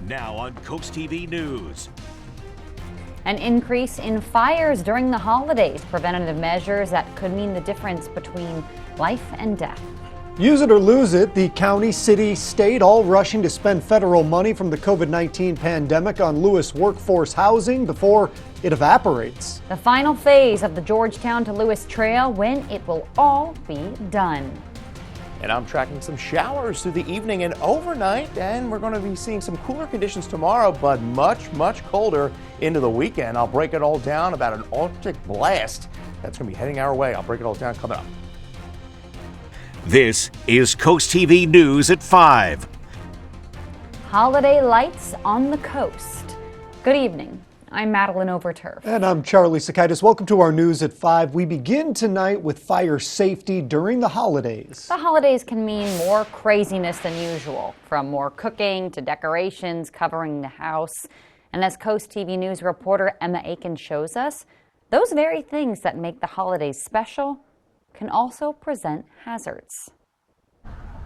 Now on CoastTV News. An increase in fires during the holidays, preventative measures that could mean the difference between life and death. Use it or lose it, the county, city, state all rushing to spend federal money from the COVID-19 pandemic on Lewis workforce housing before it evaporates. The final phase of the Georgetown to Lewis Trail, when it will all be done. And I'm tracking some showers through the evening and overnight, and we're going to be seeing some cooler conditions tomorrow, but much colder into the weekend. I'll break it all down about an Arctic blast that's going to be heading our way. I'll break it all down coming up. This is CoastTV News at 5. Holiday lights on the coast. Good evening. I'm Madeline Overturf. And I'm Charlie Sakaitis. Welcome to our News at 5. We begin tonight with fire safety during the holidays. The holidays can mean more craziness than usual, from more cooking to decorations covering the house. And as CoastTV News reporter Emma Aiken shows us, those very things that make the holidays special can also present hazards.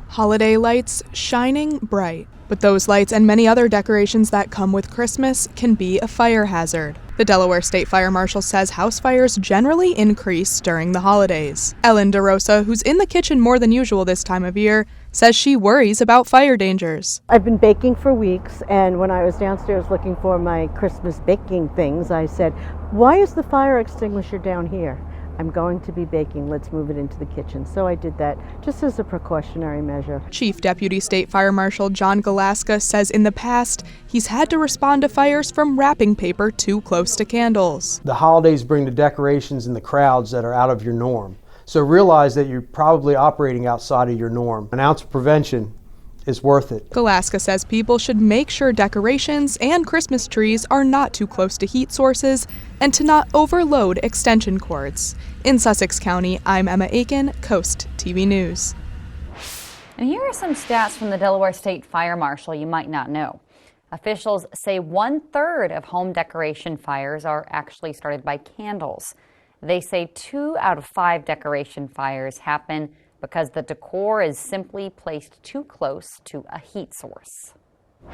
Holiday lights shining bright, but those lights and many other decorations that come with Christmas can be a fire hazard. The Delaware State Fire Marshal says house fires generally increase during the holidays. Ellen DeRosa, who's in the kitchen more than usual this time of year, says she worries about fire dangers. I've been baking for weeks, and when I was downstairs looking for my Christmas baking things, I said, "Why is the fire extinguisher down here? I'm going to be baking, let's move it into the kitchen." So I did that just as a precautionary measure. Chief Deputy State Fire Marshal John Galaska says in the past, he's had to respond to fires from wrapping paper too close to candles. The holidays bring the decorations and the crowds that are out of your norm. So realize that you're probably operating outside of your norm. An ounce of prevention is worth it. Galaska says people should make sure decorations and Christmas trees are not too close to heat sources and to not overload extension cords. In Sussex County, I'm Emma Aiken, Coast TV News. And here are some stats from the Delaware State Fire Marshal you might not know. Officials say 1/3 of home decoration fires are actually started by candles. They say 2 out of 5 decoration fires happen because the decor is simply placed too close to a heat source.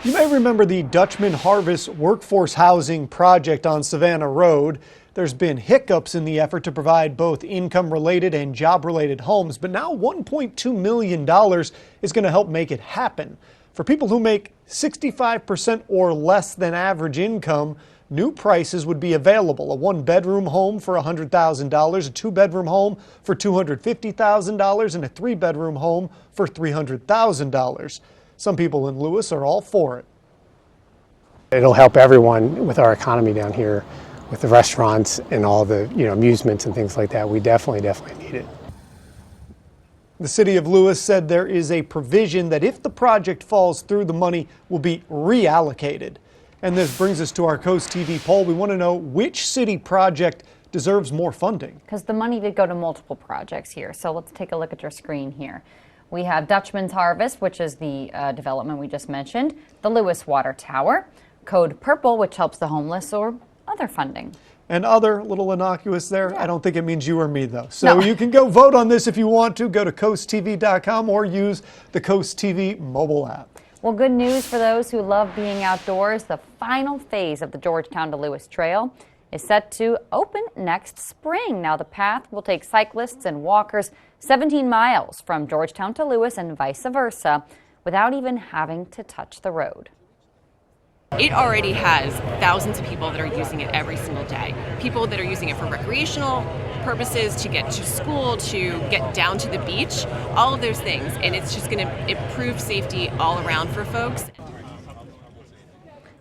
You may remember the Dutchman Harvest Workforce Housing Project on Savannah Road. There's been hiccups in the effort to provide both income-related and job-related homes, but now $1.2 million is going to help make it happen. For people who make 65% or less than average income, new prices would be available. A 1-bedroom home for $100,000, a 2-bedroom home for $250,000, and a 3-bedroom home for $300,000. Some people in Lewis are all for it. It'll help everyone with our economy down here, with the restaurants and all the amusements and things like that. We definitely need it. The city of Lewis said there is a provision that if the project falls through, the money will be reallocated. And this brings us to our Coast TV poll. We want to know which city project deserves more funding. Because the money did go to multiple projects here. So let's take a look at your screen here. We have Dutchman's Harvest, which is the development we just mentioned, the Lewis Water Tower, Code Purple, which helps the homeless, or other funding. And other, little innocuous there. Yeah. I don't think it means you or me, though. So no. You can go vote on this if you want to. Go to coasttv.com or use the Coast TV mobile app. Well, good news for those who love being outdoors. The final phase of the Georgetown to Lewis Trail is set to open next spring. Now, the path will take cyclists and walkers 17 miles from Georgetown to Lewis and vice versa without even having to touch the road. It already has thousands of people that are using it every single day. People that are using it for recreational purposes, to get to school, to get down to the beach, all of those things. And it's just going to improve safety all around for folks.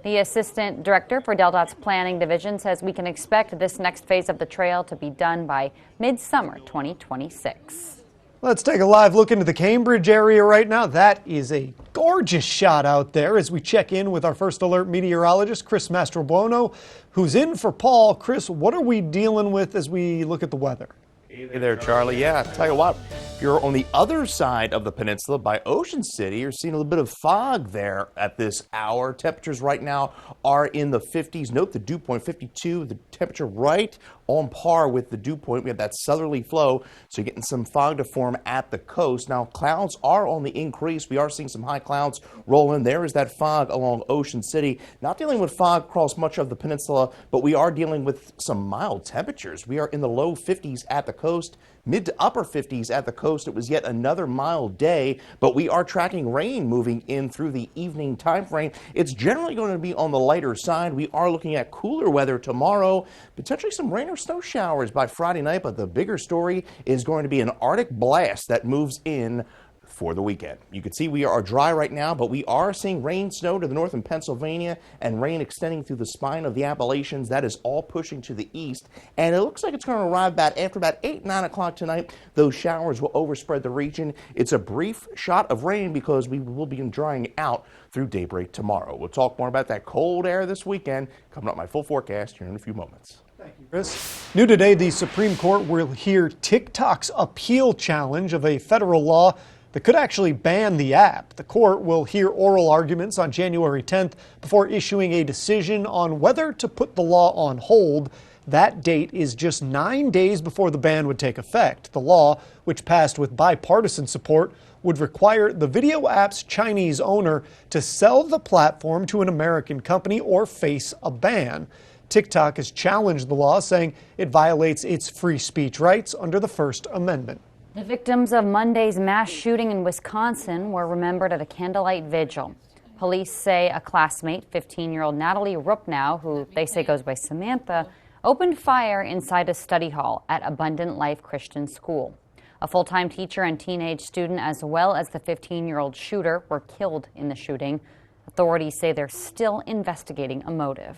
The assistant director for DelDOT's planning division says we can expect this next phase of the trail to be done by midsummer 2026. Let's take a live look into the Cambridge area right now. That is a gorgeous shot out there as we check in with our First Alert meteorologist, Chris Mastrobuono, who's in for Paul. Chris, what are we dealing with as we look at the weather? Hey there, Charlie. Yeah, tell you what, if you're on the other side of the peninsula by Ocean City, you're seeing a little bit of fog there at this hour. Temperatures right now are in the 50s. Note the dew point 52, the temperature right on par with the dew point. We have that southerly flow, so you're getting some fog to form at the coast. Now, clouds are on the increase. We are seeing some high clouds roll in. There is that fog along Ocean City. Not dealing with fog across much of the peninsula, but we are dealing with some mild temperatures. We are in the low 50s at the coast, mid to upper 50s at the coast. It was yet another mild day, but we are tracking rain moving in through the evening time frame. It's generally going to be on the lighter side. We are looking at cooler weather tomorrow, potentially some rain or snow showers by Friday night, but the bigger story is going to be an Arctic blast that moves in for the weekend. You can see we are dry right now, but we are seeing rain, snow to the north in Pennsylvania and rain extending through the spine of the Appalachians. That is all pushing to the east, and it looks like it's going to arrive after about 8, 9 o'clock tonight. Those showers will overspread the region. It's a brief shot of rain because we will be drying out through daybreak tomorrow. We'll talk more about that cold air this weekend. Coming up, my full forecast here in a few moments. Thank you, Chris. New today, the Supreme Court will hear TikTok's appeal challenge of a federal law that could actually ban the app. The court will hear oral arguments on January 10th before issuing a decision on whether to put the law on hold. That date is just 9 days before the ban would take effect. The law, which passed with bipartisan support, would require the video app's Chinese owner to sell the platform to an American company or face a ban. TikTok has challenged the law, saying it violates its free speech rights under the First Amendment. The victims of Monday's mass shooting in Wisconsin were remembered at a candlelight vigil. Police say a classmate, 15-year-old Natalie Rupnow, who they say goes by Samantha, opened fire inside a study hall at Abundant Life Christian School. A full-time teacher and teenage student, as well as the 15-year-old shooter, were killed in the shooting. Authorities say they're still investigating a motive.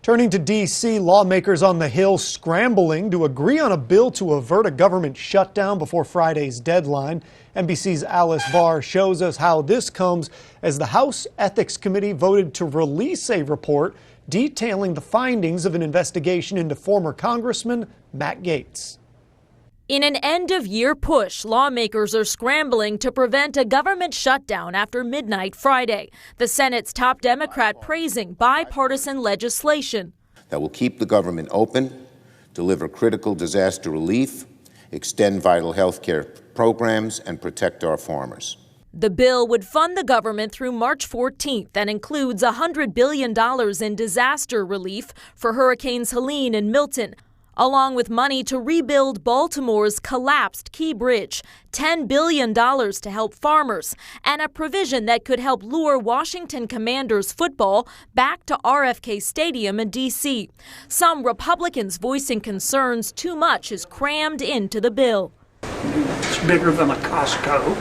Turning to D.C., lawmakers on the Hill scrambling to agree on a bill to avert a government shutdown before Friday's deadline. NBC's Alice Barr shows us how this comes as the House Ethics Committee voted to release a report detailing the findings of an investigation into former Congressman Matt Gaetz. In an end-of-year push, lawmakers are scrambling to prevent a government shutdown after midnight Friday. The Senate's top Democrat praising bipartisan legislation that will keep the government open, deliver critical disaster relief, extend vital health care programs, and protect our farmers. The bill would fund the government through March 14th and includes $100 billion in disaster relief for Hurricanes Helene and Milton, along with money to rebuild Baltimore's collapsed Key Bridge, $10 billion to help farmers, and a provision that could help lure Washington Commanders football back to RFK Stadium in D.C. Some Republicans voicing concerns too much is crammed into the bill. It's bigger than a Costco.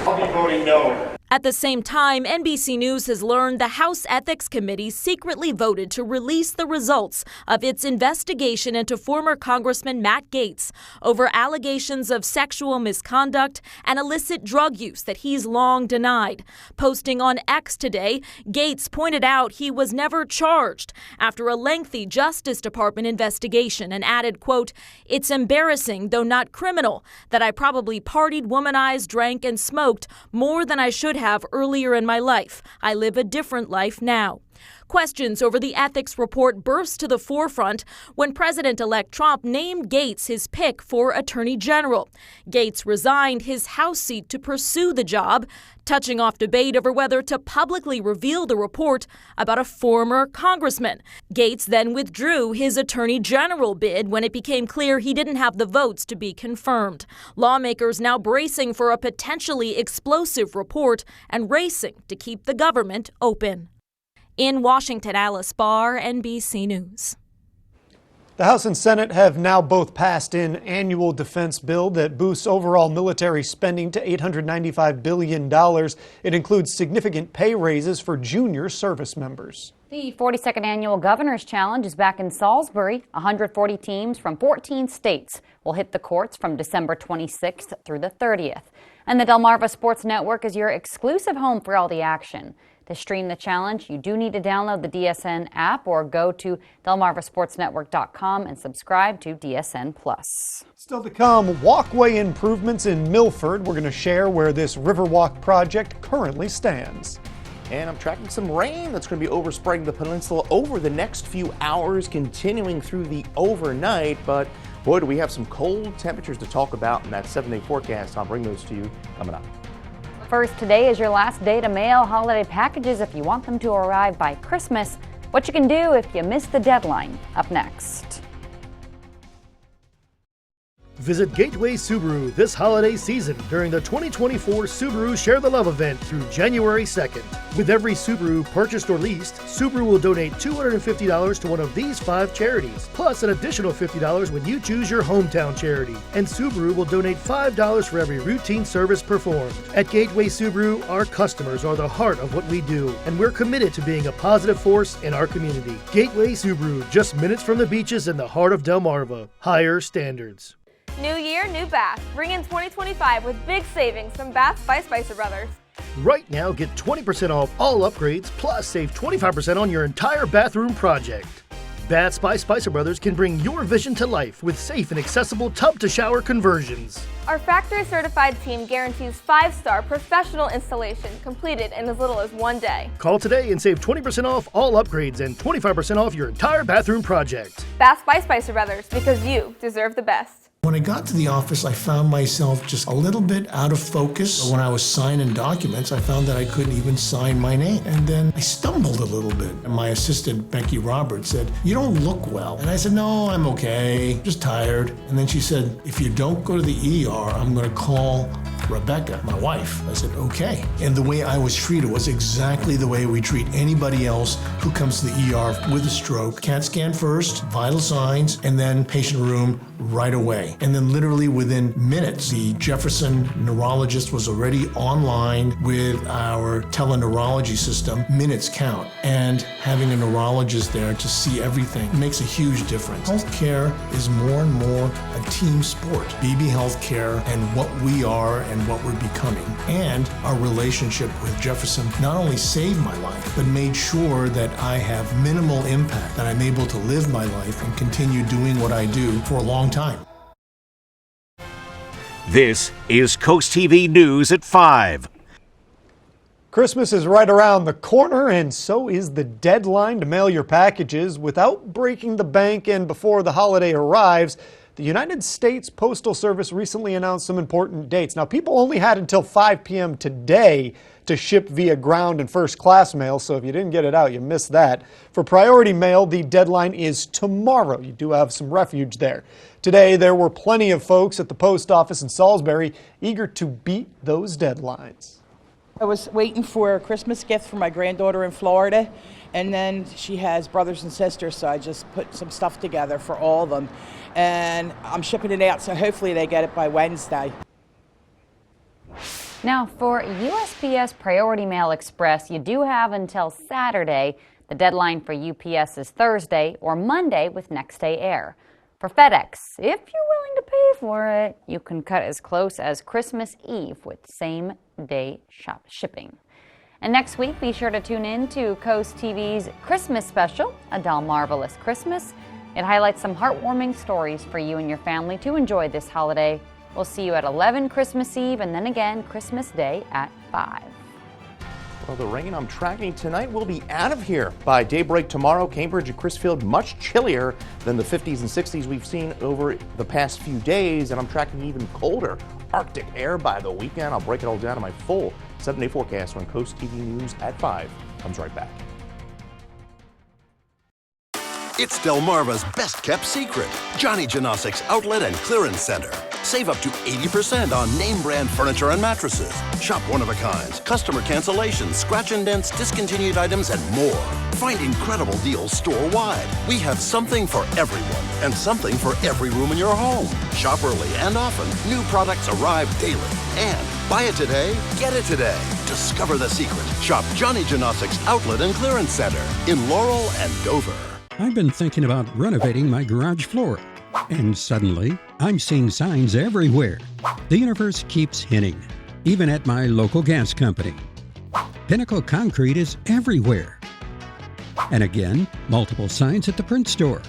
I'll be voting no. At the same time, NBC News has learned the House Ethics Committee secretly voted to release the results of its investigation into former Congressman Matt Gaetz over allegations of sexual misconduct and illicit drug use that he's long denied. Posting on X today, Gaetz pointed out he was never charged after a lengthy Justice Department investigation and added, quote, "It's embarrassing, though not criminal, that I probably partied, womanized, drank, and smoked more than I should have earlier in my life. I live a different life now." Questions over the ethics report burst to the forefront when President-elect Trump named Gaetz his pick for Attorney General. Gaetz resigned his House seat to pursue the job, touching off debate over whether to publicly reveal the report about a former congressman. Gaetz then withdrew his Attorney General bid when it became clear he didn't have the votes to be confirmed. Lawmakers now bracing for a potentially explosive report and racing to keep the government open. In Washington, Alice Barr, NBC News. The House and Senate have now both passed an annual defense bill that boosts overall military spending to $895 billion. It includes significant pay raises for junior service members. The 42nd Annual Governor's Challenge is back in Salisbury. 140 teams from 14 states will hit the courts from December 26th through the 30th. And the Delmarva Sports Network is your exclusive home for all the action. To stream the challenge, you do need to download the DSN app or go to DelmarvaSportsNetwork.com and subscribe to DSN+. Still to come, walkway improvements in Milford. We're going to share where this Riverwalk project currently stands. And I'm tracking some rain that's going to be overspreading the peninsula over the next few hours, continuing through the overnight. But boy, do we have some cold temperatures to talk about in that 7-day forecast. I'll bring those to you coming up. First, today is your last day to mail holiday packages if you want them to arrive by Christmas. What you can do if you miss the deadline. Up next. Visit Gateway Subaru this holiday season during the 2024 Subaru Share the Love event through January 2nd. With every Subaru purchased or leased, Subaru will donate $250 to one of these 5 charities, plus an additional $50 when you choose your hometown charity. And Subaru will donate $5 for every routine service performed. At Gateway Subaru, our customers are the heart of what we do, and we're committed to being a positive force in our community. Gateway Subaru, just minutes from the beaches in the heart of Delmarva. Higher standards. New year, new bath. Bring in 2025 with big savings from Bath by Spicer Brothers. Right now, get 20% off all upgrades, plus save 25% on your entire bathroom project. Baths by Spicer Brothers can bring your vision to life with safe and accessible tub-to-shower conversions. Our factory-certified team guarantees 5-star professional installation completed in as little as 1 day. Call today and save 20% off all upgrades and 25% off your entire bathroom project. Bath by Spicer Brothers, because you deserve the best. When I got to the office, I found myself just a little bit out of focus. When I was signing documents, I found that I couldn't even sign my name. And then I stumbled a little bit. And my assistant, Becky Roberts, said, "You don't look well." And I said, "No, I'm okay, just tired." And then she said, "If you don't go to the ER, I'm gonna call Rebecca, my wife." I said, "Okay." And the way I was treated was exactly the way we treat anybody else who comes to the ER with a stroke. CAT scan first, vital signs, and then patient room right away. And then literally within minutes, the Jefferson neurologist was already online with our teleneurology system. Minutes count. And having a neurologist there to see everything makes a huge difference. Healthcare is more and more a team sport. BB Healthcare and what we are and what we're becoming. And our relationship with Jefferson not only saved my life, but made sure that I have minimal impact, that I'm able to live my life and continue doing what I do for a long time. This is Coast TV News at 5. Christmas is right around the corner, and so is the deadline to mail your packages without breaking the bank and before the holiday arrives. The United States Postal Service recently announced some important dates. Now, people only had until 5 p.m. today to ship via ground and first class mail, so if you didn't get it out, you missed that. For priority mail, the deadline is tomorrow. You do have some refuge there. Today, there were plenty of folks at the post office in Salisbury eager to beat those deadlines. I was waiting for a Christmas gift for my granddaughter in Florida, and then she has brothers and sisters, so I just put some stuff together for all of them. And I'm shipping it out, so hopefully they get it by Wednesday. Now, for USPS Priority Mail Express, you do have until Saturday. The deadline for UPS is Thursday or Monday with next day air. For FedEx, if you're willing to pay for it, you can cut as close as Christmas Eve with same-day shipping. And next week, be sure to tune in to Coast TV's Christmas special, A Delmarvelous Christmas. It highlights some heartwarming stories for you and your family to enjoy this holiday. We'll see you at 11 Christmas Eve and then again Christmas Day at 5. Well, the rain I'm tracking tonight will be out of here by daybreak tomorrow. Cambridge and Crisfield much chillier than the 50s and 60s we've seen over the past few days, and I'm tracking even colder Arctic air by the weekend. I'll break it all down in my full 7-day forecast on Coast TV News at 5. Comes right back. It's Delmarva's best-kept secret, Johnny Janosik's Outlet and Clearance Center. Save up to 80% on name-brand furniture and mattresses. Shop one-of-a-kinds, customer cancellations, scratch and dents, discontinued items, and more. Find incredible deals store-wide. We have something for everyone and something for every room in your home. Shop early and often. New products arrive daily. And buy it today, get it today. Discover the secret. Shop Johnny Janosik's Outlet and Clearance Center in Laurel and Dover. I've been thinking about renovating my garage floor, and suddenly I'm seeing signs everywhere. The universe keeps hinting, even at my local gas company. Pinnacle Concrete is everywhere. And again, multiple signs at the print store.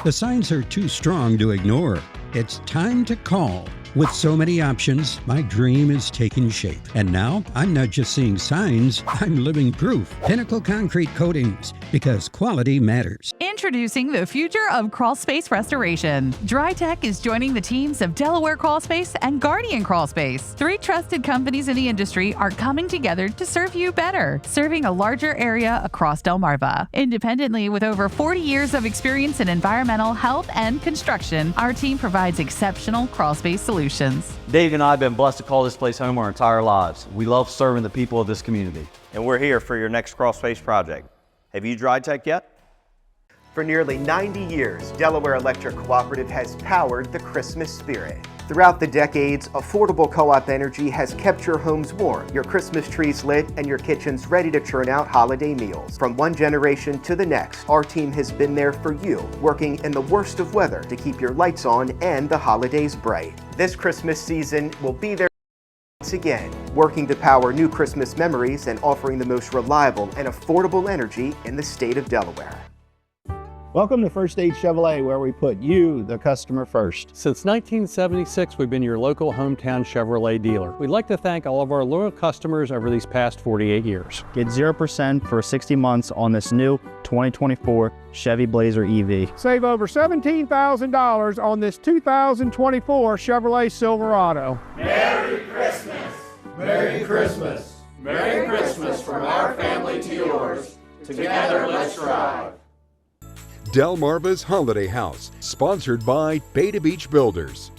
The signs are too strong to ignore. It's time to call. With so many options, my dream is taking shape. And now, I'm not just seeing signs, I'm living proof. Pinnacle Concrete Coatings, because quality matters. Introducing the future of crawl space restoration. DryTech is joining the teams of Delaware Crawl Space and Guardian Crawl Space. 3 trusted companies in the industry are coming together to serve you better, serving a larger area across Delmarva. Independently, with over 40 years of experience in environmental health and construction, our team provides exceptional crawl space solutions. Dave and I have been blessed to call this place home our entire lives. We love serving the people of this community. And we're here for your next crawl space project. Have you DryTech yet? For nearly 90 years, Delaware Electric Cooperative has powered the Christmas spirit. Throughout the decades, affordable co-op energy has kept your homes warm, your Christmas trees lit, and your kitchens ready to churn out holiday meals. From one generation to the next, our team has been there for you, working in the worst of weather to keep your lights on and the holidays bright. This Christmas season, we'll be there once again, working to power new Christmas memories and offering the most reliable and affordable energy in the state of Delaware. Welcome to First Aid Chevrolet, where we put you, the customer, first. Since 1976, we've been your local hometown Chevrolet dealer. We'd like to thank all of our loyal customers over these past 48 years. Get 0% for 60 months on this new 2024 Chevy Blazer EV. Save over $17,000 on this 2024 Chevrolet Silverado. Merry Christmas! Merry Christmas! Merry Christmas from our family to yours. Together, let's drive. Delmarva's Holiday House, sponsored by Beta Beach Builders.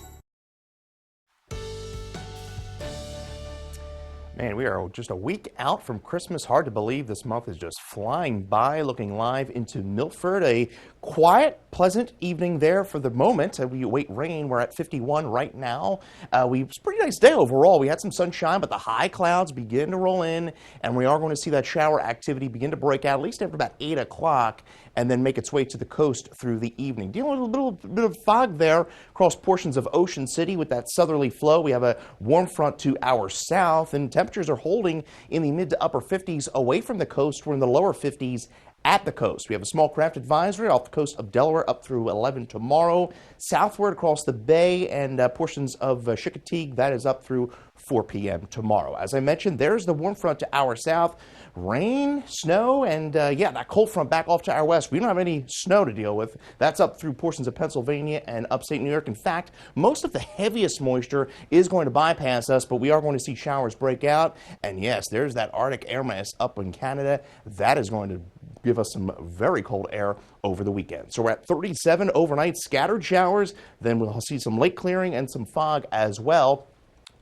Man, we are just a week out from Christmas. Hard to believe this month is just flying by. Looking live into Milford, a quiet, pleasant evening there for the moment. We await rain. We're at 51 right now. It's a pretty nice day overall. We had some sunshine, but the high clouds begin to roll in, and we are going to see that shower activity begin to break out at least after about 8 o'clock. And then make its way to the coast through the evening. Dealing with a little bit of fog there across portions of Ocean City with that southerly flow. We have a warm front to our south, and temperatures are holding in the mid to upper 50s away from the coast. We're in the lower 50s at the coast. We have a small craft advisory off the coast of Delaware up through 11 tomorrow. Southward across the bay and portions of Chincoteague, that is up through 4 p.m. tomorrow. As I mentioned, there's the warm front to our south. Rain, snow, and that cold front back off to our west. We don't have any snow to deal with. That's up through portions of Pennsylvania and upstate New York. In fact, most of the heaviest moisture is going to bypass us, but we are going to see showers break out. And yes, there's that Arctic air mass up in Canada. That is going to give us some very cold air over the weekend. So we're at 37 overnight, scattered showers. Then we'll see some lake clearing and some fog as well.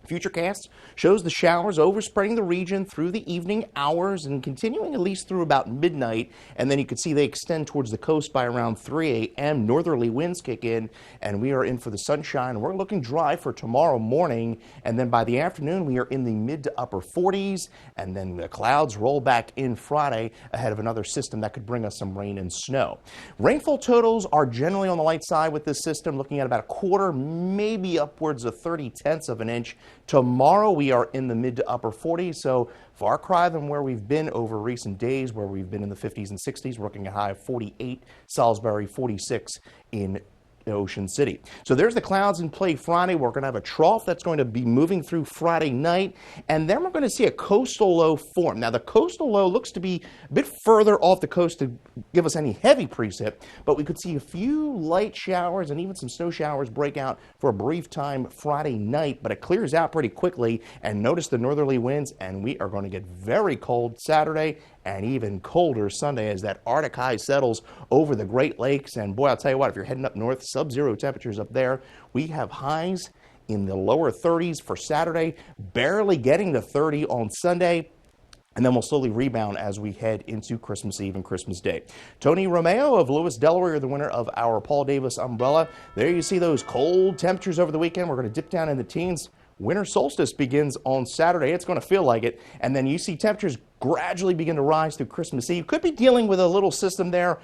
Futurecast shows the showers overspreading the region through the evening hours and continuing at least through about midnight. And then you can see they extend towards the coast by around 3 a.m. Northerly winds kick in, and we are in for the sunshine. We're looking dry for tomorrow morning, and then by the afternoon we are in the mid to upper 40s, and then the clouds roll back in Friday ahead of another system that could bring us some rain and snow. Rainfall totals are generally on the light side with this system, looking at about a quarter, maybe upwards of 30/10 of an inch. Tomorrow we are in the mid to upper 40s, so far cry than where we've been over recent days, where we've been in the 50s and 60s. We're looking at a high of 48, Salisbury 46 in Ocean City. So there's the clouds in play Friday. We're going to have a trough that's going to be moving through Friday night, and then we're going to see a coastal low form. Now the coastal low looks to be a bit further off the coast to give us any heavy precip, but we could see a few light showers and even some snow showers break out for a brief time Friday night, but it clears out pretty quickly. And notice the northerly winds, and we are going to get very cold Saturday and even colder Sunday as that Arctic high settles over the Great Lakes. And boy, I'll tell you what, if you're heading up north, sub-zero temperatures up there. We have highs in the lower 30s for Saturday, barely getting to 30 on Sunday. And then we'll slowly rebound as we head into Christmas Eve and Christmas Day. Tony Romeo of Lewis, Delaware, the winner of our Paul Davis umbrella. There you see those cold temperatures over the weekend. We're going to dip down in the teens. Winter solstice begins on Saturday. It's going to feel like it. And then you see temperatures gradually begin to rise through Christmas Eve. Could be dealing with a little system there.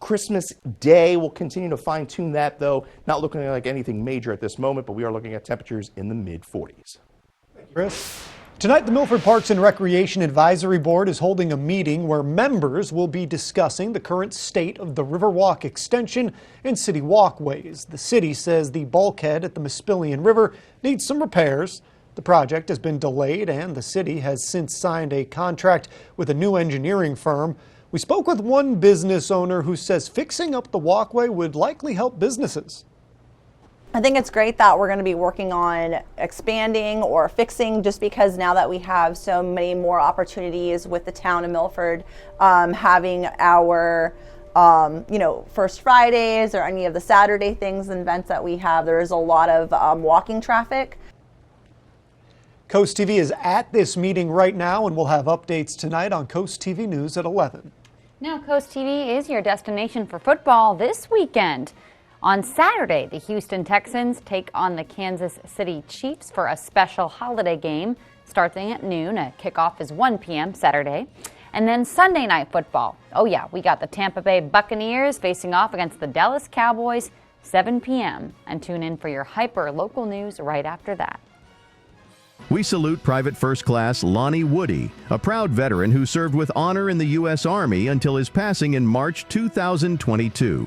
Christmas Day, we'll continue to fine tune that though. Not looking like anything major at this moment, but we are looking at temperatures in the mid 40s. Thank you, Chris. Tonight, the Milford Parks and Recreation Advisory Board is holding a meeting where members will be discussing the current state of the Riverwalk extension and city walkways. The city says the bulkhead at the Muspellian River needs some repairs. The project has been delayed, and the city has since signed a contract with a new engineering firm. We spoke with one business owner who says fixing up the walkway would likely help businesses. I think it's great that we're going to be working on expanding or fixing, just because now that we have so many more opportunities with the town of Milford, having our First Fridays or any of the Saturday things and events that we have, there is a lot of walking traffic. Coast TV is at this meeting right now, and we'll have updates tonight on Coast TV News at 11. Now, Coast TV is your destination for football this weekend. On Saturday, the Houston Texans take on the Kansas City Chiefs for a special holiday game starting at noon. Kickoff is 1 p.m. Saturday. And then Sunday night football. Oh yeah, we got the Tampa Bay Buccaneers facing off against the Dallas Cowboys, 7 p.m. And tune in for your hyper local news right after that. We salute Private First Class Lonnie Woody, a proud veteran who served with honor in the U.S. Army until his passing in March 2022.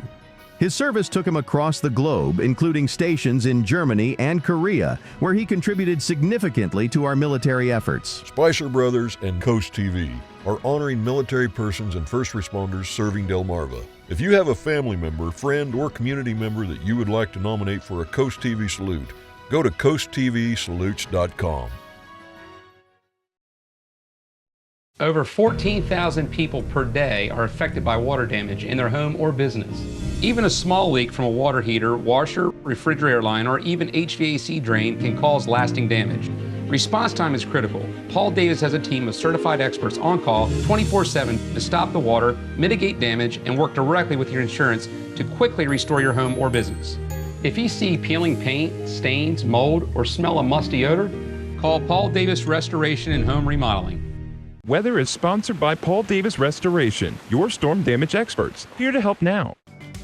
His service took him across the globe, including stations in Germany and Korea, where he contributed significantly to our military efforts. Spicer Brothers and Coast TV are honoring military persons and first responders serving Delmarva. If you have a family member, friend, or community member that you would like to nominate for a Coast TV salute, go to coasttvsalutes.com. Over 14,000 people per day are affected by water damage in their home or business. Even a small leak from a water heater, washer, refrigerator line, or even HVAC drain can cause lasting damage. Response time is critical. Paul Davis has a team of certified experts on call 24/7 to stop the water, mitigate damage, and work directly with your insurance to quickly restore your home or business. If you see peeling paint, stains, mold, or smell a musty odor, call Paul Davis Restoration and Home Remodeling. Weather is sponsored by Paul Davis Restoration, your storm damage experts, here to help now.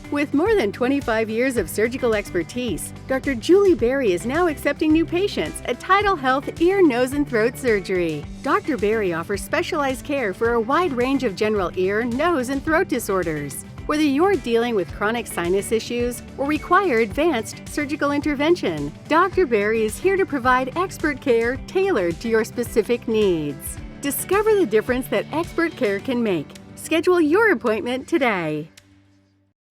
With more than 25 years of surgical expertise, Dr. Julie Berry is now accepting new patients at Tidal Health Ear, Nose, and Throat Surgery. Dr. Berry offers specialized care for a wide range of general ear, nose, and throat disorders. Whether you're dealing with chronic sinus issues or require advanced surgical intervention, Dr. Berry is here to provide expert care tailored to your specific needs. Discover the difference that expert care can make. Schedule your appointment today.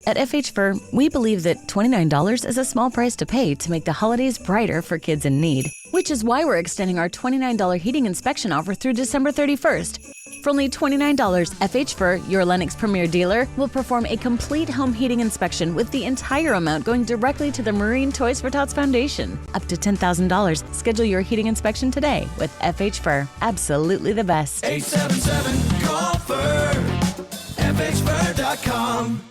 At FH Fur, we believe that $29 is a small price to pay to make the holidays brighter for kids in need, which is why we're extending our $29 heating inspection offer through December 31st. For only $29, FH Fur, your Lennox Premier dealer, will perform a complete home heating inspection with the entire amount going directly to the Marine Toys for Tots Foundation. Up to $10,000. Schedule your heating inspection today with FH Fur. Absolutely the best. 877-CALL-FUR. FHFur.com.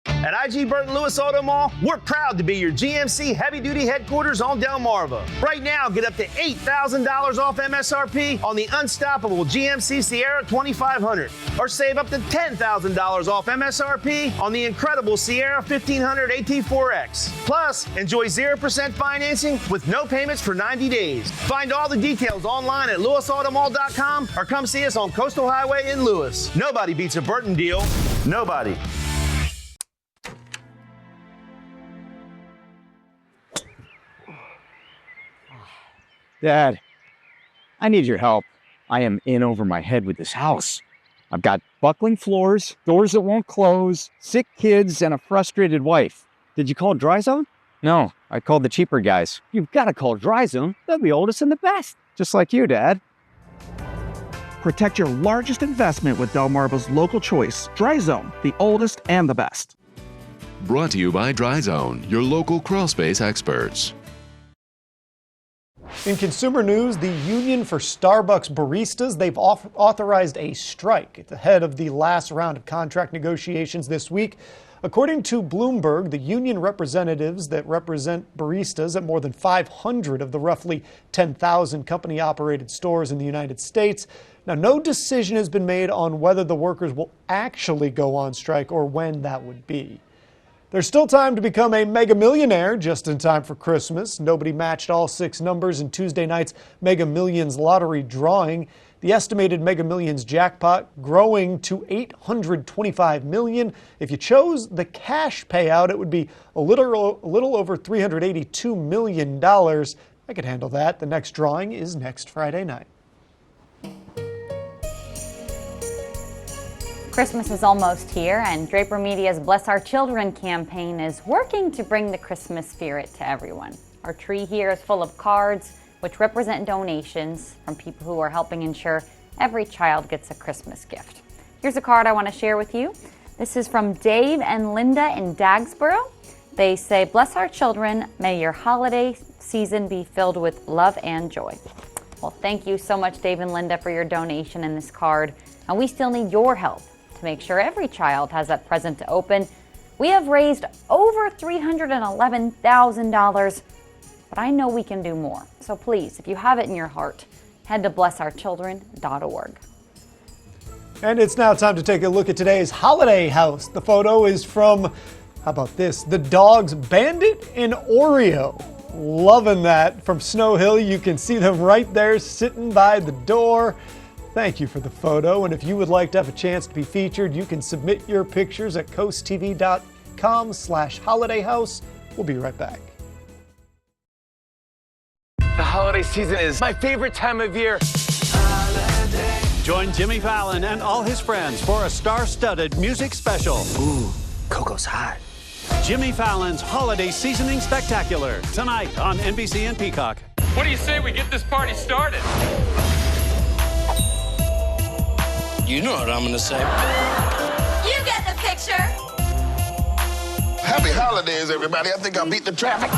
At IG Burton Lewis Auto Mall, we're proud to be your GMC heavy-duty headquarters on Delmarva. Right now, get up to $8,000 off MSRP on the unstoppable GMC Sierra 2500, or save up to $10,000 off MSRP on the incredible Sierra 1500 AT4X. Plus, enjoy 0% financing with no payments for 90 days. Find all the details online at lewisautomall.com or come see us on Coastal Highway in Lewis. Nobody beats a Burton deal. Nobody. Dad, I need your help. I am in over my head with this house. I've got buckling floors, doors that won't close, sick kids, and a frustrated wife. Did you call Dry Zone? No, I called the cheaper guys. You've got to call Dry Zone. They're the oldest and the best. Just like you, Dad. Protect your largest investment with Delmarva's local choice, Dry Zone, the oldest and the best. Brought to you by Dry Zone, your local crawl space experts. In consumer news, the Union for Starbucks Baristas, they've authorized a strike at the head of the last round of contract negotiations this week. According to Bloomberg, the union representatives that represent baristas at more than 500 of the roughly 10,000 company-operated stores in the United States. Now, no decision has been made on whether the workers will actually go on strike or when that would be. There's still time to become a mega millionaire just in time for Christmas. Nobody matched all 6 numbers in Tuesday night's Mega Millions lottery drawing. The estimated Mega Millions jackpot growing to $825 million. If you chose the cash payout, it would be a little over $382 million. I could handle that. The next drawing is next Friday night. Christmas is almost here, and Draper Media's Bless Our Children campaign is working to bring the Christmas spirit to everyone. Our tree here is full of cards which represent donations from people who are helping ensure every child gets a Christmas gift. Here's a card I want to share with you. This is from Dave and Linda in Dagsboro. They say, "Bless our children. May your holiday season be filled with love and joy." Well, thank you so much, Dave and Linda, for your donation in this card. And we still need your help to make sure every child has that present to open. We have raised over $311,000, but I know we can do more. So please, if you have it in your heart, head to blessourchildren.org. And it's now time to take a look at today's holiday house. The photo is from, how about this, the dogs Bandit and Oreo. Loving that. From Snow Hill, you can see them right there sitting by the door. Thank you for the photo, and if you would like to have a chance to be featured, you can submit your pictures at coasttv.com/holidayhouse. We'll be right back. The holiday season is my favorite time of year. Join Jimmy Fallon and all his friends for a star-studded music special. Ooh, Coco's hot. Jimmy Fallon's Holiday Seasoning Spectacular, tonight on NBC and Peacock. What do you say we get this party started? You know what I'm gonna say. You get the picture. Happy holidays, everybody. I think I beat the traffic.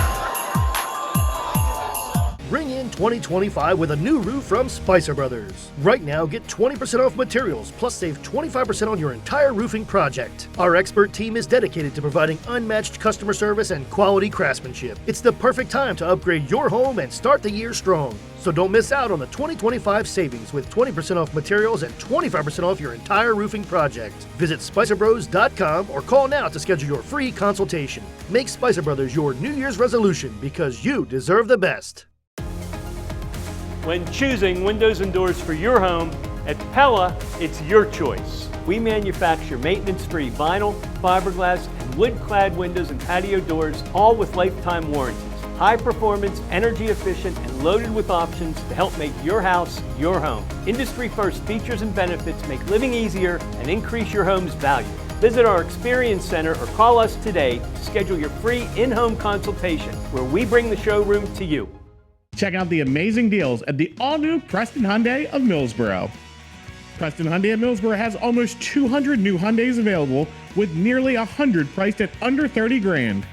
Ring in 2025 with a new roof from Spicer Brothers. Right now, get 20% off materials, plus save 25% on your entire roofing project. Our expert team is dedicated to providing unmatched customer service and quality craftsmanship. It's the perfect time to upgrade your home and start the year strong. So don't miss out on the 2025 savings with 20% off materials and 25% off your entire roofing project. Visit SpicerBros.com or call now to schedule your free consultation. Make Spicer Brothers your New Year's resolution because you deserve the best. When choosing windows and doors for your home, at Pella, it's your choice. We manufacture maintenance-free vinyl, fiberglass, and wood-clad windows and patio doors, all with lifetime warranties. High performance, energy efficient, and loaded with options to help make your house your home. Industry first features and benefits make living easier and increase your home's value. Visit our Experience Center or call us today to schedule your free in-home consultation where we bring the showroom to you. Check out the amazing deals at the all-new Preston Hyundai of Millsboro. Preston Hyundai of Millsboro has almost 200 new Hyundais available, with nearly 100 priced at under 30 grand.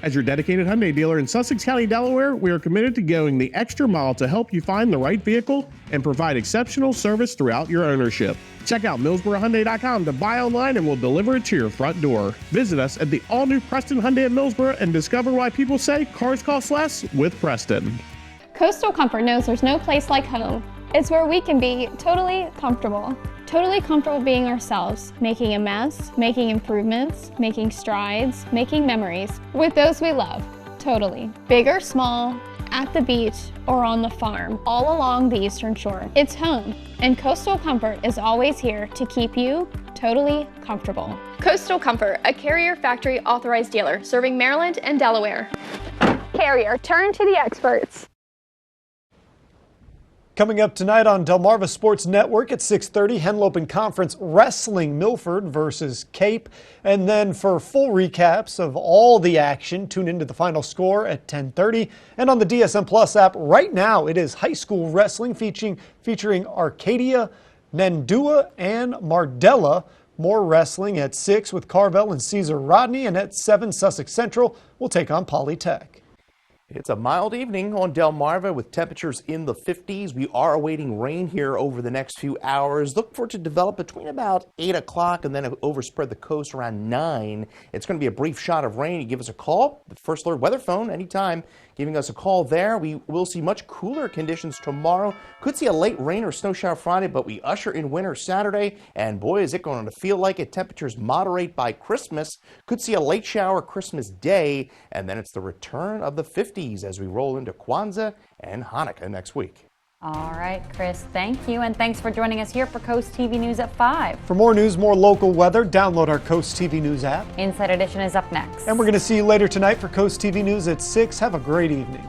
As your dedicated Hyundai dealer in Sussex County, Delaware, we are committed to going the extra mile to help you find the right vehicle and provide exceptional service throughout your ownership. Check out MillsboroHyundai.com to buy online, and we'll deliver it to your front door. Visit us at the all-new Preston Hyundai of Millsboro and discover why people say cars cost less with Preston. Coastal Comfort knows there's no place like home. It's where we can be totally comfortable being ourselves, making a mess, making improvements, making strides, making memories with those we love, totally. Big or small, at the beach, or on the farm, all along the Eastern Shore. It's home, and Coastal Comfort is always here to keep you totally comfortable. Coastal Comfort, a Carrier Factory authorized dealer serving Maryland and Delaware. Carrier, turn to the experts. Coming up tonight on Delmarva Sports Network at 6:30, Henlopen Conference Wrestling, Milford versus Cape. And then for full recaps of all the action, tune into the final score at 10:30. And on the DSM Plus app right now, it is high school wrestling featuring Arcadia, Nandua, and Mardella. More wrestling at 6 with Carvel and Caesar Rodney. And at 7, Sussex Central will take on Polytech. It's a mild evening on Delmarva with temperatures in the 50s. We are awaiting rain here over the next few hours. Look for it to develop between about 8 o'clock and then overspread the coast around 9. It's going to be a brief shot of rain. You give us a call, the First Alert weather phone anytime. giving us a call there. We will see much cooler conditions tomorrow. Could see a late rain or snow shower Friday, but we usher in winter Saturday. And boy, is it going to feel like it. Temperatures moderate by Christmas. Could see a late shower Christmas Day. And then it's the return of the 50s as we roll into Kwanzaa and Hanukkah next week. All right, Chris, thank you. And thanks for joining us here for Coast TV News at 5. For more news, more local weather, download our Coast TV News app. Inside Edition is up next. And we're going to see you later tonight for Coast TV News at 6. Have a great evening.